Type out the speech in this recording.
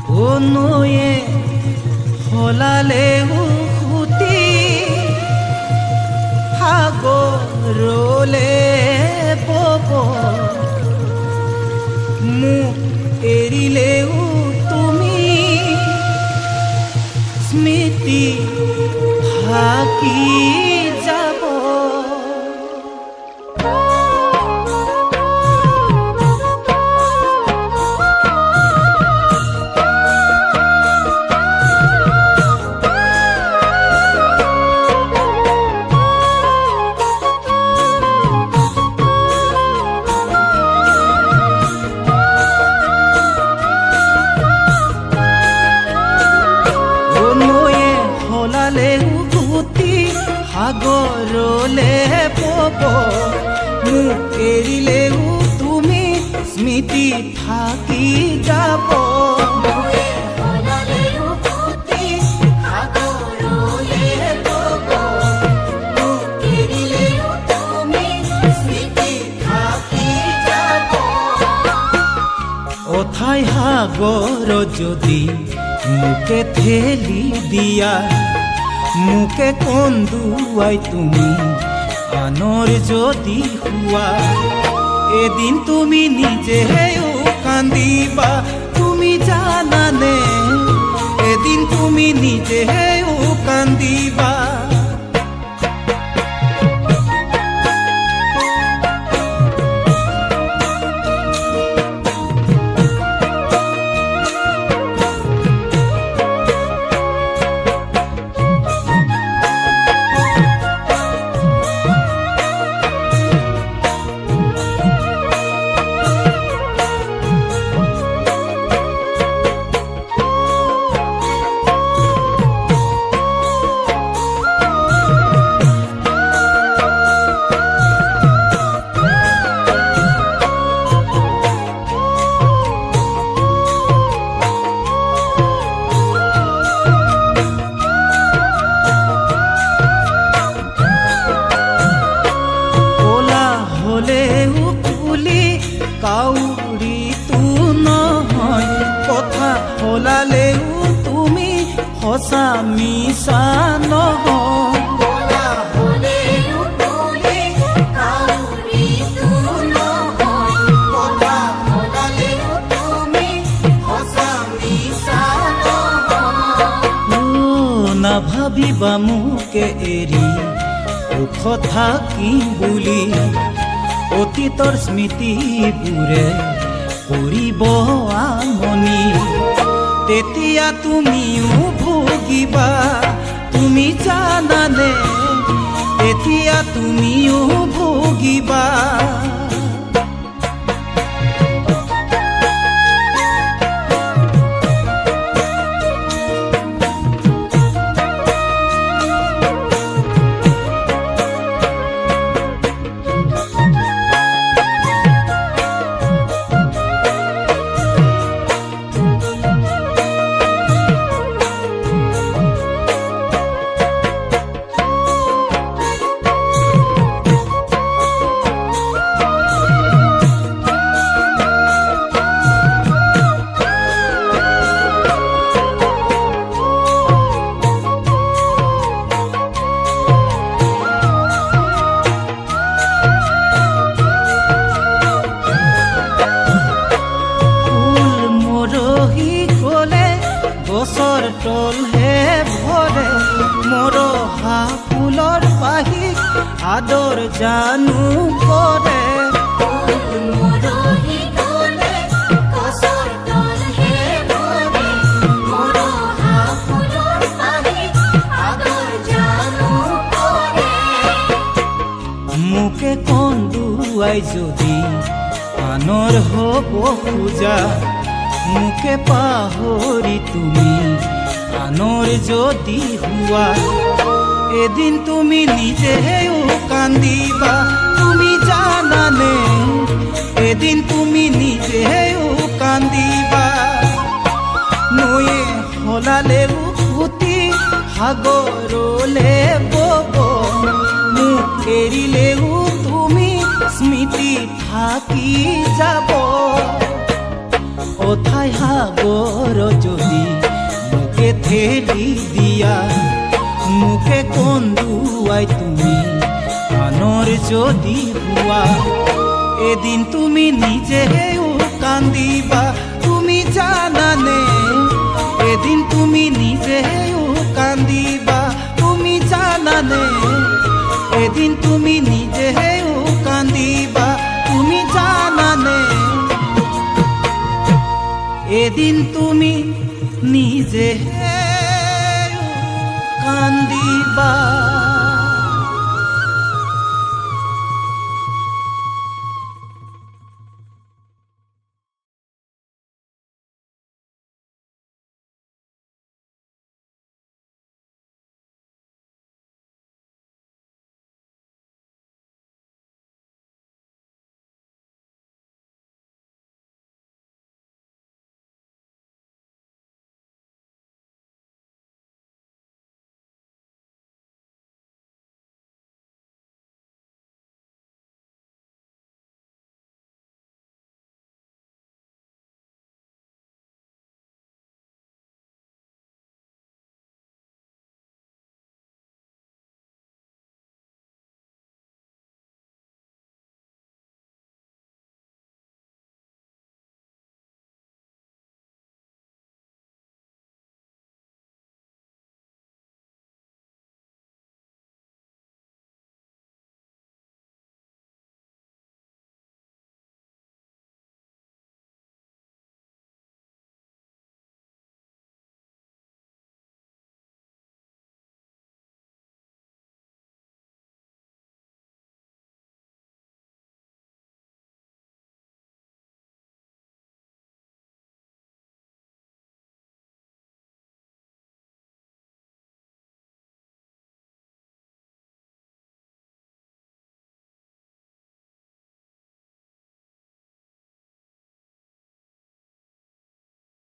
নয়ে সলালেও সুতি সাগৰলে বব মোক এৰিলেও তুমি স্মৃতি থাকি যাব। সাগৰলে বব মোক এৰিলেও তুমি স্মৃতি থাকি যাব। অথাই সাগৰ যদি মোকে ঠেলি দিয়া মুকে কন্দুৱাই তুমি আনৰ যদি হোৱা এদিন তুমি নিজেও কান্দিবা তুমি জানানে এদিন তুমি নিজেও কান্দিবা। কাউৰীটো নহয় কথা সলালেও তুমি সঁচা মিছা নহয়। নাভাবিবা মোকে এৰি সুখ থাকিম বুলি অতীতৰ স্মৃতিবোৰে কৰিব আমনি তেতিয়া তুমিও ভুগিবা তুমি জানানে তেতিয়া তুমিও ভুগিবা। গছৰ তলহে ভৰে মৰহা ফুলৰ পাহি আদৰ জানো কৰে। মোকে কন্দুৱাই যদি আনৰ হ'ব খোজা মুকে পাহৰি তুমি আনৰ যদি হোৱা এদিন তুমি নিজেও কান্দিবা তুমি জানানে এদিন তুমি নিজেও কান্দিবা। নয়ে সলালেও সুতি সাগৰলে বব মোক এৰিলেও তুমি স্মৃতি থাকি যাব। অথাই সাগৰ যদি মোকে ঠেলি দিয়া, মোকে কন্দুৱাই তুমি আনৰ যদি হোৱা, এদিন তুমি নিজেও কান্দিবা তুমি জানানে, এদিন তুমি নিজেও কান্দিবা তুমি জানানে, এদিন তুমি নিজেও কান্দিবা তুমি জানানে, এদিন তুমি নিজেও কান্দিবা।